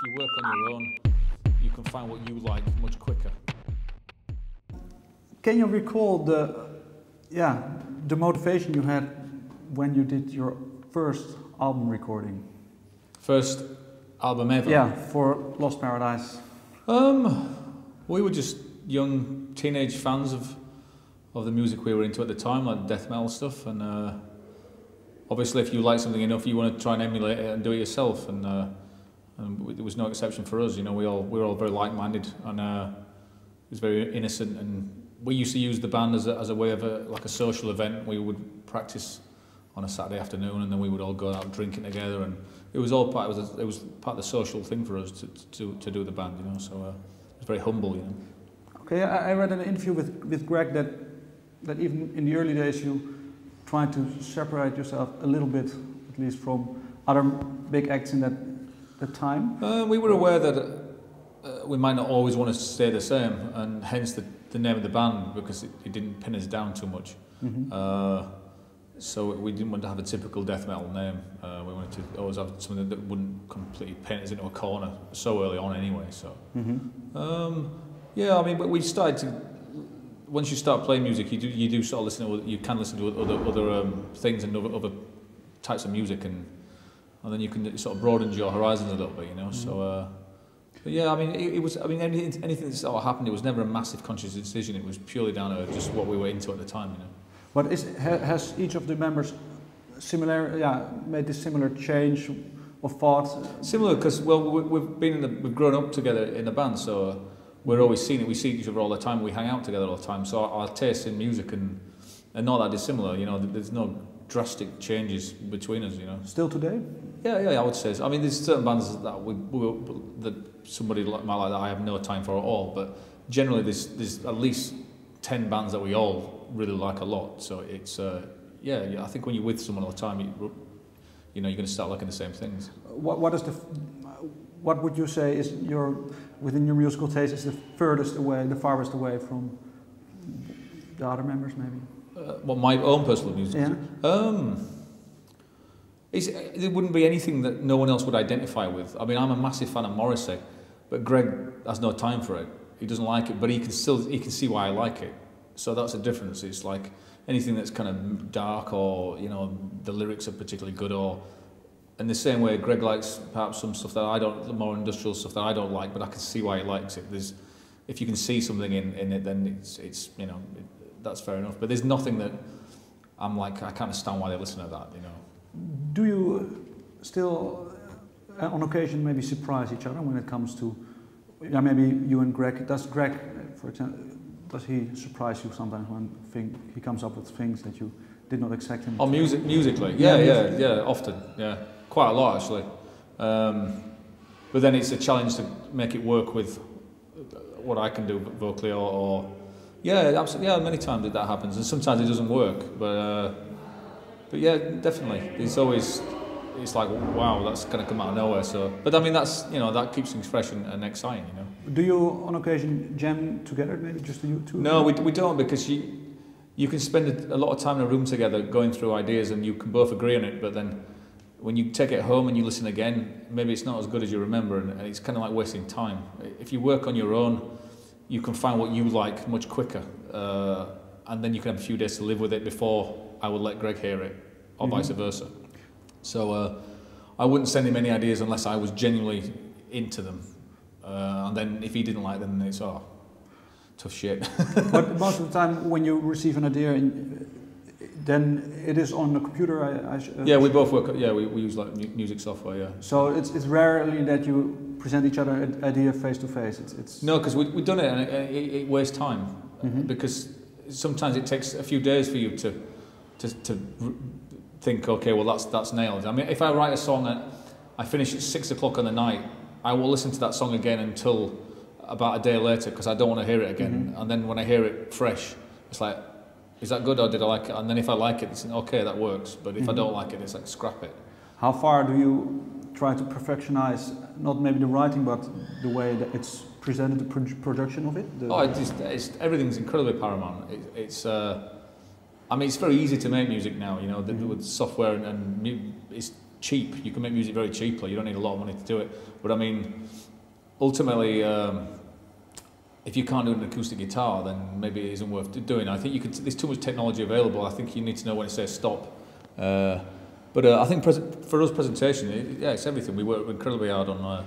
you work on your own, you can find what you like much quicker. Can you recall the motivation you had when you did your first album recording? First album ever? Yeah, for Lost Paradise. We were just young teenage fans of the music we were into at the time, like death metal stuff, and obviously if you like something enough you want to try and emulate it and do it yourself, and it was no exception for us. You know, we were all very like-minded, and it was very innocent, and we used to use the band as a way of like a social event. We would practice on a Saturday afternoon, and then we would all go out drinking together, and it was all part of the social thing for us to do the band, you know. So it was very humble, you know. Okay, I read in an interview with Greg that even in the early days you tried to separate yourself a little bit, at least from other big acts in that time. We were aware that we might not always want to stay the same, and hence the name of the band, because it didn't pin us down too much. Mm-hmm. So we didn't want to have a typical death metal name. We wanted to always have something that wouldn't completely paint us into a corner so early on anyway. So yeah, I mean, but we started to. Once you start playing music, you do sort of listen to, you can listen to other things and other types of music, and then you can sort of broaden your horizons a little bit, you know. Mm-hmm. So but yeah, I mean, it was. I mean, anything that sort of happened, it was never a massive conscious decision. It was purely down to just what we were into at the time, you know. But has each of the members made this similar change of thought? Similar, because we've grown up together in the band, so we're always seeing it. We see each other all the time. We hang out together all the time. So our tastes in music and not that dissimilar. You know, there's no drastic changes between us. You know. Still today? Yeah, I would say so. I mean, there's certain bands that that somebody might like that I have no time for at all. But generally, there's at least 10 bands that we all really like a lot. So it's yeah. I think when you're with someone all the time, you know, you're going to start liking the same things. What would you say is within your musical taste is the farthest away from the other members, maybe? Well, my own personal music. Yeah. There wouldn't be anything that no one else would identify with. I mean, I'm a massive fan of Morrissey, but Greg has no time for it. He doesn't like it, but he can see why I like it. So that's a difference. It's like anything that's kind of dark, or you know, the lyrics are particularly good, or in the same way Greg likes perhaps some stuff that I don't, the more industrial stuff that I don't like, but I can see why he likes it. If you can see something in it, then it's you know, that's fair enough. But there's nothing that I'm like, I can't understand why they listen to that, you know. Do you still, on occasion, maybe surprise each other when it comes to, maybe you and Greg? Does Greg, for example, does he surprise you sometimes when he comes up with things that you did not expect him? Oh, musically, yeah, often, yeah, quite a lot actually. But then it's a challenge to make it work with what I can do vocally, or yeah, absolutely, yeah. Many times that happens, and sometimes it doesn't work. But yeah, definitely. It's like, wow, that's going to come out of nowhere. So, but I mean, that's, you know, that keeps things fresh and exciting, you know. Do you on occasion jam together, maybe just you two? No, we don't, because you can spend a lot of time in a room together going through ideas, and you can both agree on it, but then when you take it home and you listen again, maybe it's not as good as you remember, and it's kind of like wasting time. If you work on your own, you can find what you like much quicker, and then you can have a few days to live with it before I would let Greg hear it, or vice versa. So I wouldn't send him any ideas unless I was genuinely into them, and then if he didn't like them, then it's tough shit. But most of the time when you receive an idea, then it is on the computer, yeah, we both work, yeah, we use like music software, yeah. So it's rarely that you present each other an idea face to face? It's No, because we've done it, and it wastes time, because sometimes it takes a few days for you to think, okay, well that's nailed. I mean, if I write a song and I finish at 6 o'clock on the night, I will listen to that song again until about a day later, because I don't want to hear it again. And then when I hear it fresh, it's like, is that good, or did I like it? And then if I like it, it's okay, that works. But if I don't like it, it's like, scrap it. How far do you try to perfectionize, not maybe the writing, but the way that it's presented, the production of it? Everything's incredibly paramount. I mean, it's very easy to make music now, you know, with software, and it's cheap. You can make music very cheaply. You don't need a lot of money to do it. But I mean, ultimately, if you can't do an acoustic guitar, then maybe it isn't worth doing. I think there's too much technology available. I think you need to know when it says stop. But I think for us, presentation, yeah, it's everything. We work incredibly hard on